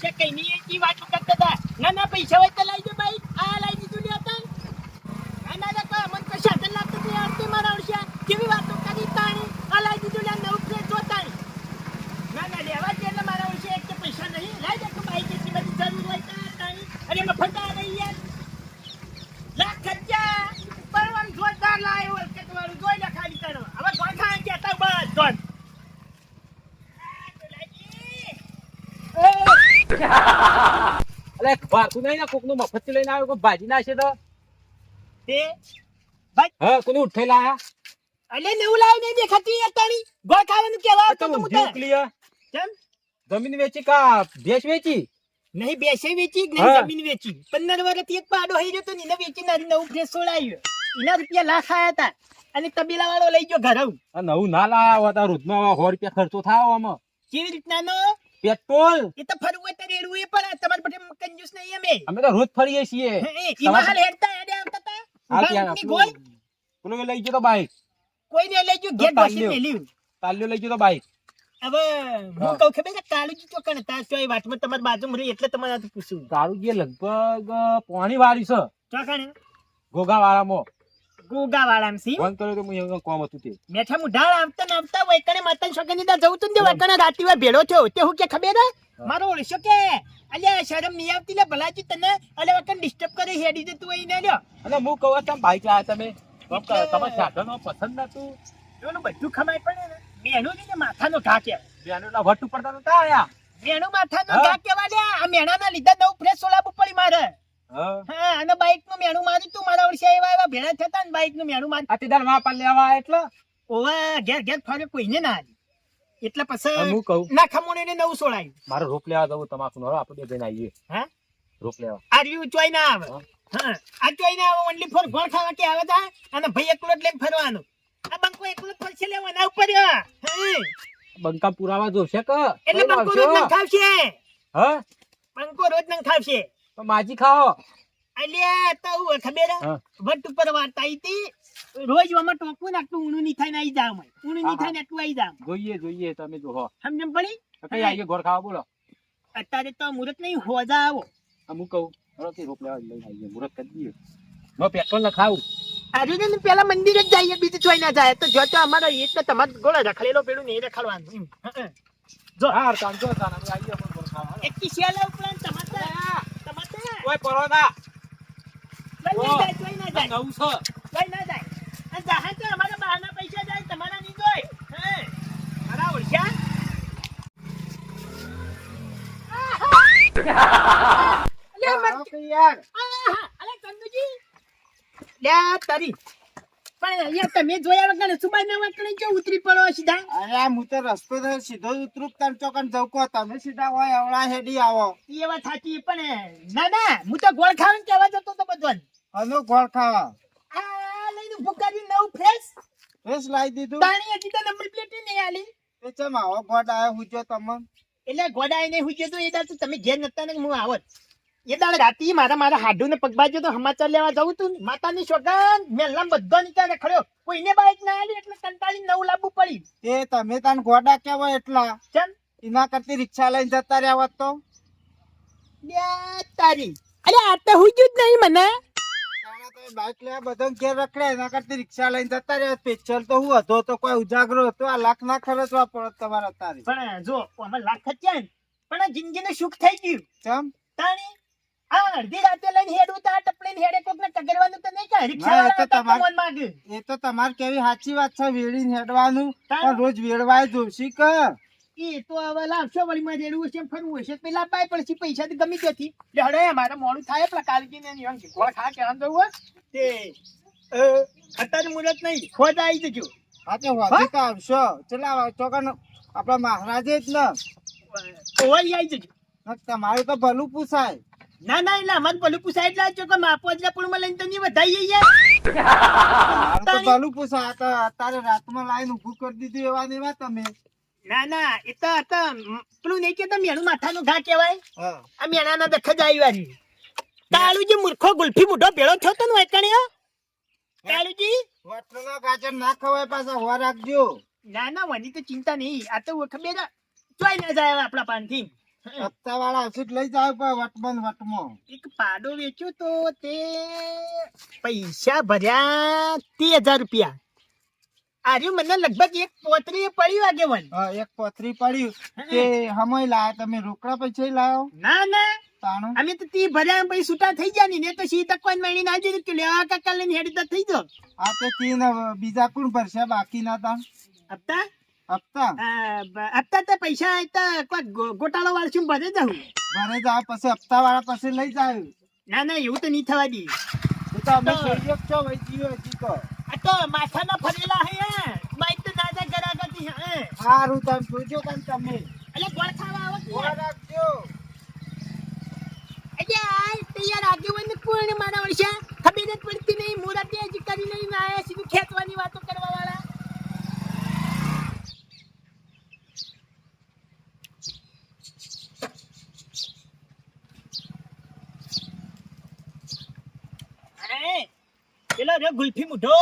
છે કઈ ની એકી વાત કરતા હતા. ના પૈસા હોય તો લાવજો ભાઈ. આ લાવી દીધું લે હતા. ના કોઈ અમન કોઈ સાધન લાગતું નહીં આવતી મારા વર્ષે. કેવી વાતો કરી તાણી. આ લાવી દીધું લે નવું ફ્લેટ જોતાણી. ના લેવા જ એટલે મારા વર્ષે એક તો પૈસા નહીં. લાવી દે કે ભાઈ જેટલી બધી જરૂર હોય તાણી. અરે મફત આ રહી યાર. લાખ ખર્ચા પરવાન જોરદાર લાવ્યો હોય કે તમારું જોઈ લે ખાલી તારો. હવે કોણ ખાય કે તા બસ જોન. અલે બાતું નહીં ને કોકનું મફત લઈને આવ્યો કોઈ ભાજી નાખશે તો તે ભાઈ હા કોને ઉઠે લાયા અલે નેવું લાવી નહીં દેખાતી અતાણી ગોળ ખાવાનું કેવા તો તો મુતા ક્લિયર કેમ જમીન વેચી કા ભેંસ વેચી નહીં બેસે વેચી નહીં જમીન વેચી 15 વર્ષથી એક પાડો હઈ રહ્યો તો નીને વેચી નારી નવું ફ્રેશ છોડાયો એના રૂપિયા લાખ આયા હતા અને તબેલા વાળો લઈ ગયો ઘરે આ નવું ના લાયા હોતા રોજનો 100 રૂપિયા ખર્ચો થાય આમાં કેવી રીતના નો પેટ્રોલ એ તો ફરવું તો રેડવું એ પણ તમાર પટે કંજૂસ નહીં અમે તો રોજ ફરીએ છીએ ઈમાં હાલ હેડતા હેડે આવતા તા બાઈક ગોળ કોને લઈ ગયો તો બાઈક કોઈ ને લઈ ગયો ઘેર બસી મેલ્યું તાલ્યો લઈ ગયો તો બાઈક હવે હું કહું ખબર છે કાળુજી ચોકણ તાર ચોય વાટમાં તમારી બાજુમાં રહી એટલે તમારે આ પૂછું કાળુજી લગભગ પોણી વાળી છે ચોકણ ગોગા વાળામાં ગોગા વાળામાં સી ફોન કર્યો તો હું કોમ હતું તે મેઠા મુઢાળ આવતા ને આવતા વૈકણે માતા છોકરી દા જવું તું ને વૈકણે રાતી વાર ભેળો થયો તે હું કે ખબર હે મારો ઓળશો કે અલ્યા શરમ નહીં આવતી લે ભલાજી તને અલે વૈકણ ડિસ્ટર્બ કરે હેડી દે તું અહીં લ્યો અને હું કહું તમે બાઈક લાયા તમે તમારે સાધનો પસંદ નતું એનું બધું ખમાય પડે ને મેણું ને માથાનો ઘા કે બેનોના વટ ઉપડતા નતા આયા મેણું માથાનો ઘા કેવા લે આ મેણાના લીધા નવું ફ્રેશ સોલાબુ પડી મારે હા અને બાઈક નું મેણું મારી તું મારા વર્ષે એવા ભેળા થતા ને બાઈક નું મેણું મારી આતીદાર વાપા લેવા એટલે ઓવા ઘેર ફરે કોઈને ના આવી એટલે પછી હું કહું ના ખમોને ને નવું સોળાયું મારે રોપ લેવા જવું તમાકુ નો આપણે બે જઈને આવીએ હા રોપ લેવા આર્યું ચોઈ ના આવે હા આ ચોઈ ના આવે ઓનલી ફોર ગોળ ખાવા કે આવે તા અને ભાઈ એકલો જ લઈને ફરવાનું આ બંકો એકલો જ ફરશે લેવાના ઉપર હા બંકા પુરાવા જોશે કે એટલે બંકો રોજ નંગ ખાવશે હા બંકો રોજ નંગ ખાવશે તો માજી ખાઓ અલ્યા તો ખબર વટ ઉપર વાર્તા હતી રોજ આમાં ટોકવું ને આટલું ઊણું ની થાય ને આવી જાવ ઊણું ની થાય ને આટલું આવી જાવ જોઈએ તમે જોહો સમજમ પડી કઈ આવીએ ગોળ ખાવા બોલો અત્યારે તો મુહૂર્ત નહીં હોજા આવો હું કહું ચલો કે રોપ લેવા લઈને આવીએ મુહૂર્ત કરી દઈએ મેં પેટ્રોલ ન ખાવું આજે ને પેલા મંદિર જ જઈએ બીજું ચોઈ ના જાય તો જો તો અમારા એ તો તમારે ગોળા રખડેલો પેલું નહીં રખડવાનું જો હા ચાંચો ચાના અમે આવીએ પણ ગોળ ખાવા એક કિસિયા ઉપરાંત તમારે કોઈ પરોના ચોઈ ના જાય નવું છે ચોઈ ના જાય અને જાહે તો અમારા બહારના પૈસા જાય તમારા નહીં જોય હે મારા ઓળખ્યા યાર અલે કંદુજી લે તારી પણ અહીંયા તમે જોયા વગર સુબાઈ ના વગર જો ઉતરી પડો સીધા અરે હું તો રસ્તો તો સીધો જ ઉતરું તાર ચોકન જવું કહો તમે સીધા હોય એવડા હેડી આવો એ વાત સાચી પણ ના હું તો ગોળ ખાવાનું કહેવા જતો તો બધું અનો ગોળ ખાવા આ લઈને ભૂકારી નવું ફ્રેશ ફ્રેશ લાવી દીધું તાણી હજી તો નંબર પ્લેટ નહીં આલી એ ચમ આવો ગોડ આયો હુજો તમને એટલે ગોડાઈ નહીં હુજે તો એ દાડ તો તમે ઘેર નતા ને હું આવત એ દાડ રાતી મારા હાડું ને પગબાજુ તો સમાચાર લેવા જવું તું માતાની સોગન મેલના બધો નીચે ખડ્યો કોઈને બાઈક ના આલી એટલે કંટાળી નવું લાવવું પડી એ તમે તાન ગોડા કેવો એટલા ચમ એના કરતી રિક્ષા લઈને જતા રહ્યા હોત તો બે તારી અરે આ તો હુજ્યું જ નહીં મને બાઈક લેવા બધો ઘેર રખડે એના કરતી રિક્ષા લઈને જતા રહ્યા સ્પેશિયલ તો હું હતો તો કોઈ ઉજાગરો હતો આ લાખ ના ખર્ચવા પડત તમારા તારી પણ જો અમે લાખ ખર્ચ્યા ને પણ આ જિંદગીને સુખ થઈ ગયું ચમ તાણી આ અડધી રાતે લઈને હેડું તા ટપલીને હેડે કોક ને ટગરવાનું તો નહીં કે રિક્ષા વાળા તો તમાર માંગે એ તો તમાર કેવી સાચી વાત છે વેડીને હેડવાનું પણ રોજ વેડવાય જોશી કે એ તો હવે લાવશો વળી માં રેડવું છે ફરવું હશે પેલા પાય પડશે પૈસા તો ગમી જતી લેડે મારે મોડું થાય પેલા કાલજી ને એમ ગોળ ખા કે આમ જવું તે અત્યારે મુરત નહીં ખોદ આવી જજો હા તો વાંધો તો આવશો ચલા ચોકન આપડા મહારાજે જ ને ઓવર આવી જજો તમારું તો ભલું પૂછાય ના એટલે અમારે ભલું પૂછાય એટલે જો કે માપોજલા પુણમાં લઈને તો નહીં વધાઈએ યાર તો ભલું પૂછાય તો અત્યારે રાતમાં લાઈન ઊભું કરી દીધું એવા ને એવા તમે ના એ તો પેલું નહીં કેતા મેણું માથાનું ઘા કહેવાય આ મેણાના દખ જ આવી વારી કાળુજી મૂર્ખો ગુલ્ફી મોઢો ભેળો થયો તો ને એકણીઓ કાળુજી વટનો ગાજર ના ખવાય પાછા હોવા રાખજો ના વની તો ચિંતા નહીં આ તો ખબર ચોઈ ના જાય આપણા પાનથી હપ્તા વાળા આવશે એટલે લઈ જાવ પણ વટમાં ને વટમાં. એક પાડો વેચ્યો તો તે પૈસા ભર્યા 30,000 રૂપિયા. આર્યું મને લગભગ એક પોતરી પડી વાગે વન. હા, એક પથરી પડ્યું તે હમય લાયા તમે રોકડા પૈસા લાયો ના ના તાણું. અમે તો 30 ભર્યા પછી છૂટા થઈ ગયા ને તો સી તકવાન મળી ના જઈ કે લેવા કાકા લઈને હેડી તો થઈ જાવ. આ તે તીન બીજા કોણ ભરશે બાકી ના તાણ હપ્તા હપ્તા હપ્તા તો પૈસા તો કોઈ ગોટાળો વાળ શું ભરે જાઉં. ભરે જાવ પછી હપ્તા વાળા પછી લઈ જાવ. ના ના એવું તો નહીં થવા દે. એ તો અમે જોઈએ છો ભાઈ જીવો હજી તો. આ તો માથાના ફરેલા હે બાઈક તો દાદા ગરાગતી હે. સારું તમે જોજો કાન તમે એટલે ગોળ ખાવા આવો ગોળ રાખજો. એટલે આ તૈયાર આગેવાન કોણ મારા વર્ષા ખબર જ પડતી નહીં. મુરાતે હજી કરી નહીં આયા સીધું ખેતવાની વાતો કરવા વાળા. પેલો રે ગુલ્ફી મુઢો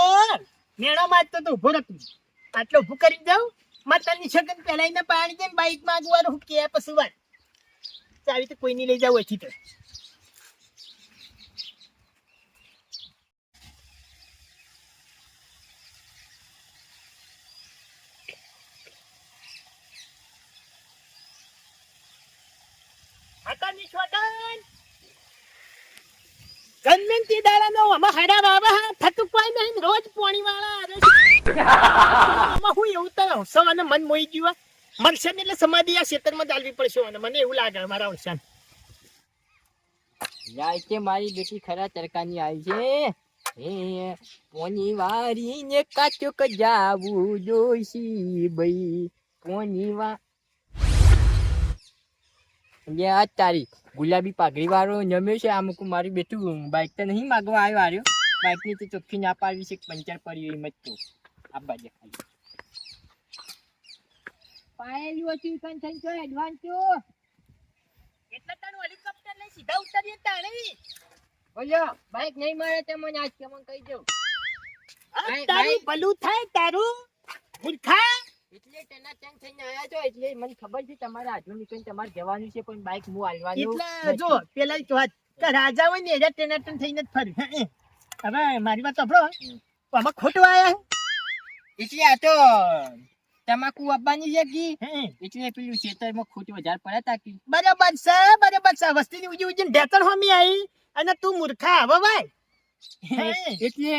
મેણા માં તો ઉભો રહેતું. આટલો ઉભું કરી જાઉં માતાની છગન પેલા એને પાણી દે બાઈક માં આગવાનું હું કે પછી વાત ચાવી તો કોઈ નહીં લઈ જાવ હજી તો. માતાની છગન ગમે તે દાડાનો આમાં હરા બાબા થતું કોઈ નહીં. રોજ પાણી વાળા આમાં હું એવું તો સવાને મન મોઈ ગયું. મળશે ને એટલે સમાધિ આ ક્ષેત્રમાં ચાલવી પડશે અને મને એવું લાગે મારા વર્ષાન. યાર કે મારી બેટી ખરા તરકાની આવી છે. હે પોની વારી ને કાચો કજાવું જોઈશી ભાઈ પોની વા યા તારી ગુલાબી પાઘડી વાળો જમ્યો છે. અમુક મારી બેઠું બાઈક તો નહીં માગવા આવ્યો હાર્યો. બાઈક ની તો ચોખ્ખી ના પાડવી છે. પંચર પડી એમ જ તો આબા દે ખાલી પાયેલું હતું કન થઈ તો એડવાન્સ તો એટલે તારું હેલિકોપ્ટર લઈ સીધા ઉતરીએ તાણી. બોલો બાઈક નહીં મળે તો મને આજ કેમ કહી દઉં. તારું ભલું થાય તારું મૂર્ખા. એટલે તેના ટેન્શન થઈને આયા છો એટલે મને ખબર છે તમારે આજુ નીકળીને તમારે જવાનું છે પણ બાઈક હું હાલવાનું એટલે જો પેલા એક વાત કે રાજા હોય ને એના ટેનાટન થઈને જ ફરી. હવે મારી વાત સાંભળો આમાં ખોટું આયા એટલે આ તો તમાકુ આપવાની છે કી હે. એટલે પેલું ખેતરમાં ખોટ વધારે પડ્યા તાકી બરાબર છે વસ્તીની ઉજી ઉજીને ઢેતણ હોમી આવી અને તું મૂર્ખા હવે ભાઈ. એટલે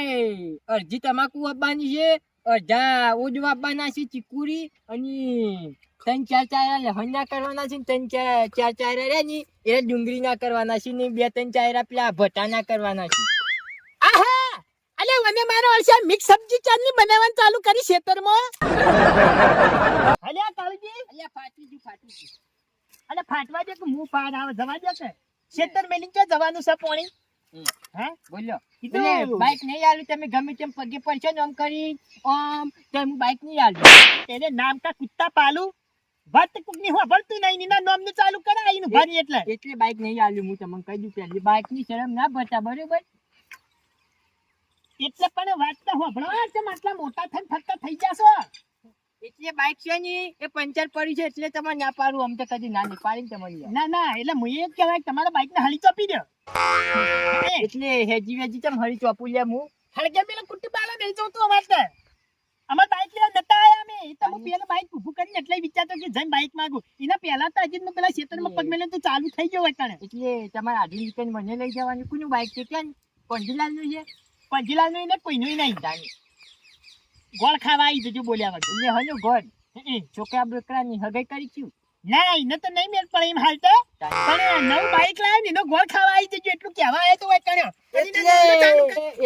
અડધી તમાકુ આપવાની છે અડધા ઓડું આપવાના છે ચીકુરી અને 3-4 ચાયરા લહણ ના કરવાના છે ને 3-4 ચાયરા રે ની એ ડુંગળી ના કરવાના છે ને 2-3 ચાયરા પેલા ભટા ના કરવાના છે. આહા અલે મને મારો અરસા મિક્સ સબ્જી ચાની બનાવવાનું ચાલુ કરી ખેતરમાં. અલે કાળજી અલ્યા ફાટી ગયું. અલે ફાટવા દે કે મું પાર આવે જવા દે કે ખેતર મેલી તો જવાનું છે પાણી. હે બોલો કીધું. એટલે બાઈક નહીં આલું તમે ગમે તેમ પગે પડશો ને આમ કરી આમ તો હું બાઈક નહીં આલું. એને નામ કા કુત્તા પાલું વાત કુકની હોભળતું નહીં નીના નામનું ચાલુ કરાય એનું ભરી એટલે બાઈક નહીં આલ્યું હું તમને કહી દઉં પહેલી બાઈક ની શરમ ના ભરતા બરોબર. એટલે પણ વાત તો હોભળો તેમ આટલા મોટા થઈને ફરતા થઈ જાશો. એટલે બાઈક છે ને એ પંચર પડી છે એટલે તમારે ના પાડું આમ તો કદી ના નહીં પાડીને તમારી ના એટલે હું એ જ કહેવાય કે તમારા બાઈક ને હળી ચોપી દો. એટલે હેજી વેજી ચમ હરી ચોપુ લે હું હળગે પેલા કુટ્ટી બાલા નહીં જોતું અમારે અમાર બાઈક લેવા નતા આયા અમે એ તો હું પેલા બાઈક ઊભું કરીને એટલે વિચારતો કે જઈને બાઈક માંગુ એના પહેલા તો હજી પેલા ખેતરમાં પગ મેલે તો ચાલુ થઈ ગયો વટાણે. એટલે તમારે આધી નીકળીને મને લઈ જવાનું કોનું બાઈક છે ક્યાં પંજીલાલ નું છે પંજીલાલ નું ને કોઈનું નહીં જાણી ગોળ ખાવા આવી જજો બોલ્યા વગર. એટલે હજુ ઘર છોકરા બોકરા ની હગાઈ કરી છું ના એને તો નહીં મેળ પડે એમ હાલ તો પણ નવું બાઈક લાવ્યો ને એનો ગોળ ખાવા આવી જજો એટલું કહેવા આવ્યો તો વટાણે.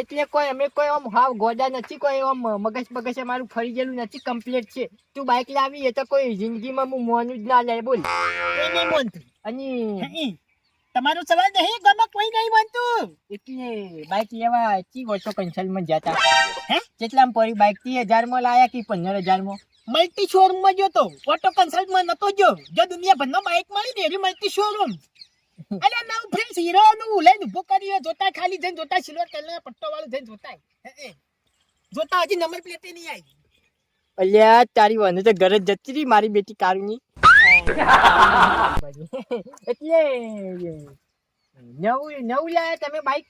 એટલે કોઈ અમે કોઈ આમ હાવ ગોડા નથી કોઈ આમ મગજ બગજ અમારું ફરી ગયેલું નથી કમ્પ્લીટ છે. તું બાઈક લાવી એ તો કોઈ જિંદગીમાં હું મોનું જ ના લે બોલ. કોઈ નહીં માનતું અને તમારો સવાલ નહીં ગમે કોઈ નહીં માનતું. એટલે બાઈક લેવા ચી ઓટો કન્સલ્ટમાં જતા હે કેટલામાં પડી બાઈક 30,000 માં લાયા કે 15,000 માં મલ્ટી શોરૂમ માં જોતો ઓટો કન્સલ્ટમાં નતો જો દુનિયાભરનો બાઈક મળી ને એવી મલ્ટી શોરૂમ. અલે નવ ફ્રેન્ડ્સ હીરો નું લઈને ઉભો કર્યો જોતા ખાલી જઈને જોતા સિલ્વર કલર પટ્ટો વાળું જઈને જોતા જોતા હજી નંબર પ્લેટ નહીં આવી. અલ્યા તારી વને તો ઘરે જતી રહી મારી બેટી કારુની એટલે નવું લાયા તમે બાઈક?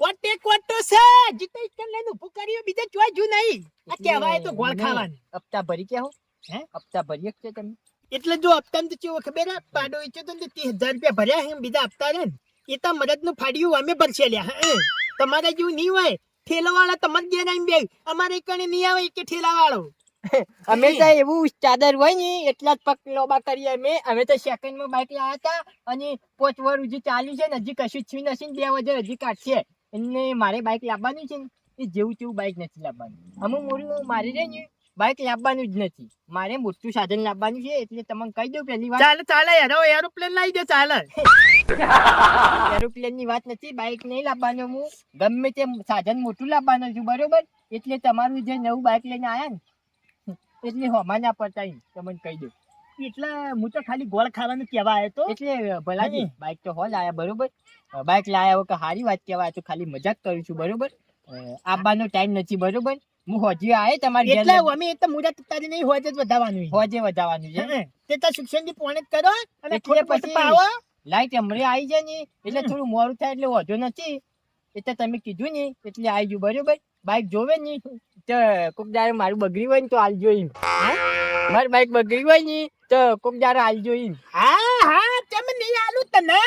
કોટે કોટો છે જીતે કે લઈને ઊભું કર્યું બીજે જોઈ જો નહીં આ કહેવાય તો ગોળ ખાવાની હપ્તા ભરી કે હો? હે? હપ્તા ભરી છે તમે? એટલે જો હપ્તામાં તો કેવો ખબર હે પાડો ઈચ્છો તો 30,000 રૂપિયા ભર્યા હે બીજા હપ્તા રે ને એ તો મદદનું ફાડ્યું અમે ભરશે લ્યા હે તમારે જેવું નહીં હોય ઠેલાવાળા તમારે ઘેર આવીને બે અમારે કણે નહીં આવે કે ઠેલાવાળો અમે તો એવું ચાદર હોય ને એટલા જ પગ લોબા કરીએ અમે તો સેકન્ડ માં બાઈક લાયા હતા અને 5 વર્ષ હજી ચાલ્યું છે ને હજી કશું થયું નથી ને 2 હજાર હજી કાઢશે અને મારે બાઈક લાવવાનું છે ને એ જેવું તેવું બાઈક નથી લાવવાનું અમુક મોડું મારી રે ને બાઈક લાવવાનું જ નથી મારે મોટું સાધન લાવવાનું છે એટલે તમને કહી દઉં પહેલી વાર ચાલે એરોપ્લેન લાવી દે ચાલે એરોપ્લેન ની વાત નથી બાઈક નહીં લાવવાનું હું ગમે તે સાધન મોટું લાવવાનું છું બરોબર એટલે તમારું જે નવું બાઈક લઈને આયા ને એટલે હોમાં ના પડતા તમને કહી દઉં એટલે હું તો ખાલી ગોળ ખાવાનું કહેવા આવ્યો તો એટલે ભલાજી બાઈક તો હોલ આયા બરોબર બાઈક લાયા કે સારી વાત કહેવાય તો ખાલી મજાક કરું છું બરોબર આવવાનો ટાઈમ નથી બરોબર હું હોજી આયે તમારી ઘેર એટલે અમે તો મુરત તારી નહીં હોય તો વધાવવાનું હોજે વધાવવાનું છે તે તો શિક્ષણની પોણે જ કરો અને એટલે પછી પછી પાવો લાઈટ હમણે આવી જાય ને એટલે થોડું મોડું થાય એટલે વધુ નથી એટલે તમે કીધું ને એટલે આવી ગયું બરોબર બાઈક જોવે ને તો કોક દાડે મારું બગડી હોય ને તો હાલ જોઈ મારી બાઈક બગડી હોય ને તો કોક દાડે હાલ જોઈ હા તમે નહીં આલું તને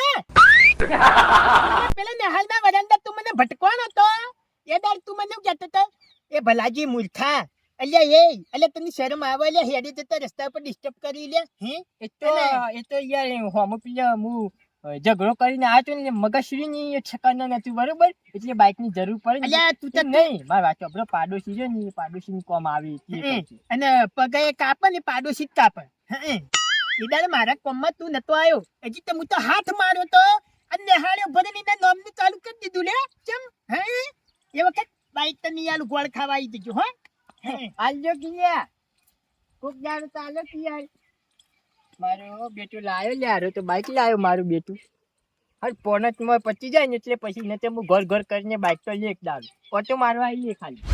પેલા નેહાલના વરાંડા તું મને ભટકવાનો હતો એ દાડ તું મને કહેતો હતો એ ભલાજી મૂર્ખા અલ્યા તને શરમ આવે અલ્યા હેડી જતા રસ્તા પર ડિસ્ટર્બ કરી લે હે એ તો યાર હોમ પેલા હું ઝઘડો કરીને આવ્યો ને મગજશ્રી ની ઠેકાના નથી બરોબર એટલે બાઈક ની જરૂર પડે અલ્યા તું તો નહીં મારી વાત આપણો પાડોશી છે ને પાડોશી ની કોમ આવી અને પગાએ કાપે ને પાડોશી જ કાપે એ દાડ મારા કોમમાં તું નતો આવ્યો હજી તો હું તો હાથ માર્યો તો અને નેહાળ્યો ભરીને એના નામનું ચાલુ કરી દીધું લે ચમ હે એ વખત બાઈક તો નહીં આલું ગોળ ખાવા આવી દેજો હો હાલજો કિયા કોક દાડો ચાલો કિયા મારો બેટો લાયો લ્યારો તો બાઈક લાયો મારું બેટું હર પોનટમાં પચી જાય ને એટલે પછી ને હું ઘર ઘર કરીને બાઈક તો લે એક દાડો ઓટો મારવા આવીએ ખાલી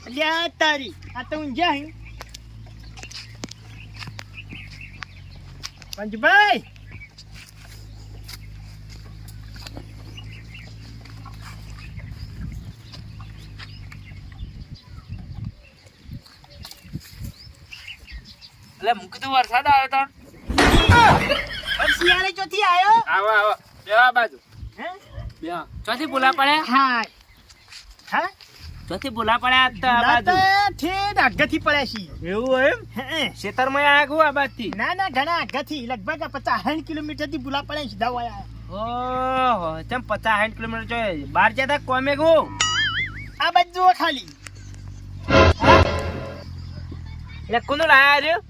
અલ્યા તારી આ તો ઊંઝા હે પંજભાઈ એટલે મૂકી તો વરસાદ આવ્યો તો શિયાળે ચોથી આવ્યો આવો બેવા બાજુ હે બેવા ચોથી બોલા પડ્યા હા ચોથી બોલા પડ્યા આ બાજુ ઠેર આગથી પડ્યા છીએ એવું એમ ખેતરમાં આયા ગયું આ બાજથી ના ઘણા આગથી લગભગ 50-60 કિલોમીટર થી બુલા પડ્યા સીધા આયા ઓહો ચમ 50-60 કિલોમીટર જોઈએ બહાર જતા કોમે ગયું આ બાજુ જુઓ ખાલી એટલે કોનું લાયા રહ્યો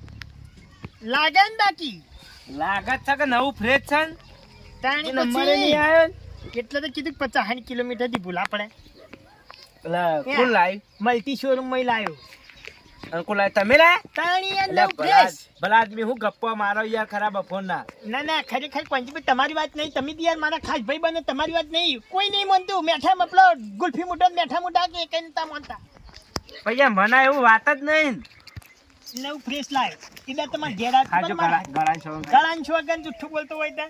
લાગે ને બાકી લાગત છે કે નવું ફ્રેશ છે ને? તાણી નંબર પછી નહીં આવ્યો ને? એટલે તો કીધું 50-60 કિલોમીટર થી ભૂલા પડે એટલે કોણ લાવ્યું મલ્ટી શોરૂમ માં લાયો અને કોણ લાવ્યું તમે લાયા તાણી એટલે નવ ફ્રેશ ભલા આદમી હું ગપ્પા મારો યાર ખરાબ ફોન ના ના ખરેખર પંચભાઈ તમારી વાત નહીં તમે યાર મારા ખાસ ભાઈ બને તમારી વાત નહીં કોઈ નહીં માનતું મેઠા મતલબ ગુલ્ફી મુઠો મેઠા મુઠા કે કઈ નતા માનતા ભૈયા મને એવું વાત જ નહીં નવ ફ્રેશ લાયો ઈદા તમાર ઘેર ખાજો ગળા છો ગળાન છો ગન જુઠ્ઠું બોલતો હોય તા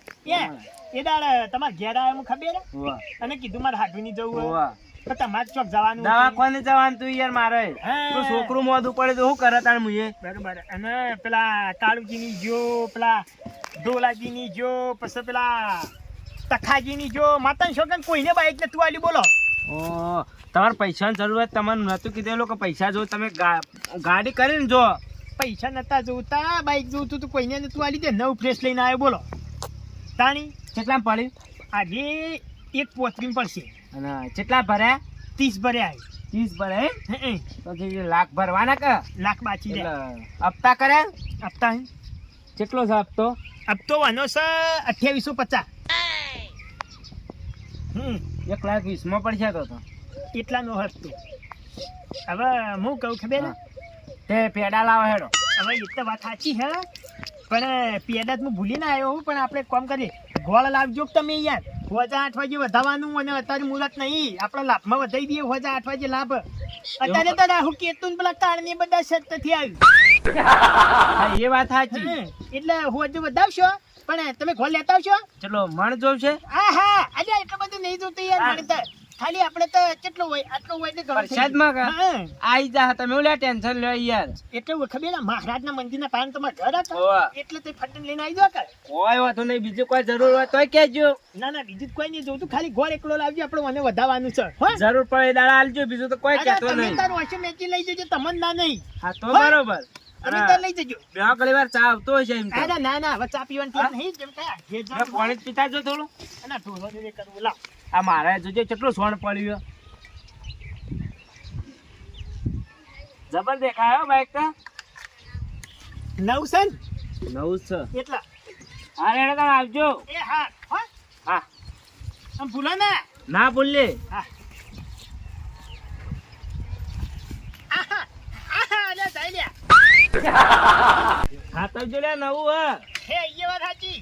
એ દાડ તમાર ઘેર આવ્યો હું ખબર હોવા અને કીધું મારે હાડુની જવું હોવા તો તમારે ચોક જવાનું દવા કોને જવાનું તું યાર મારે હા. તો છોકરું મોઢું પડે તો શું કરે તાણ મુએ બરોબર અને પેલા કાળુજીની જો પેલા ડોલાજીની જો પછી પેલા તખાજીની જો માતા છોકન કોઈને બાઈક નતું આલ્યું બોલો ઓ તમારે પૈસાની જરૂરત તમને નતું કીધેલું કે પૈસા જો તમે ગાડી કરીને જો પૈસા નતા જોતા બાઈક જોતું તો કોઈને નતું આલી દે નવ ફ્રેશ લઈને આવ્યો બોલો તાણી કેટલા પડ્યું આજે એક પોતરીમ પડશે અને કેટલા ભર્યા 30 ભર્યા 30 ભરે હે પછી લાખ ભરવાના કે લાખ બાચી દે એટલે હપ્તા કર્યા હપ્તા કેટલો છે હપ્તો હપ્તો વાનો છે 2850 1,20,000 પડશે તો એટલાનો હપ્તો હવે હું કહું ખબર તે પેડા લાવો હેડો હવે એ તો વાત સાચી હે પણ પેડા હું ભૂલી ના આવ્યો હું, પણ આપણે એક કામ કરીએ, ગોળ લાવજો કે તમે યાર. હોજા 8 વાગે વધારવાનું અને અત્યારે મુહૂર્ત નહીં, આપણે લાભમાં વધારી દઈએ હોજા 8 વાગે લાભ. અત્યારે તો રાહુ કેતું ને પેલા કારણે બધા શરત થી આવ્યું. હા, એ વાત સાચી. એટલે હોજુ વધાવશો, પણ તમે ગોળ લેતા આવશો. ચલો મણ જોશે. હા હા, અરે એટલું બધું નહીં જોતું યાર મને તો. ખાલી આપણે તો કેટલું હોય આટલું હોય ને ઘણું થઈ ગયું. પ્રસાદમાં હા. આઈ જા તમે ઓલા ટેન્શન લ્યો યાર. એટલે ખબર ને મહારાજના મંદિરના પાન તમારા ઘર હતા, હોવા. એટલે તે ફટન લઈને આવી દો કર. કોઈ વાંધો નહીં, બીજું કોઈ જરૂર હોય તોય કહેજો. ના ના, બીજું જ કોઈ નહીં જોતું, ખાલી ગોળ એકલો લાવજો, આપણે મને વધાવવાનું છે. હો? જરૂર પડે દાડા આલજો, બીજું તો કોઈ અરે કહેતો તમે નહીં. તારું હશે મેચી લઈ જજો, તમને ના નહીં. હા તો હો? બરોબર. તમે તાર લઈ જજો. બે ઘણી વાર ચા આવતો હશે એમ તો. અરે ના ના, હવે ચા પીવાની ટેવ નહીં, જેમ કયા ઘેર બે જવાનું. પાણી જ પીતા જો થોડું. અને ઢોરો જોડે કરવું લાવ. આ મારે જોજે કેટલું સોણ પડ્યું. જબર દેખાયો બાઈક તો. નવસન નવું છે. એટલા. હા રેડો તાર આવજો. એ હા. હો? હા આમ ભૂલો ના. ના ભૂલે. હા. આહા, આહા, અરે જાય લ્યા. હા તો જો લે નવું હ. હે, એ વાત સાચી.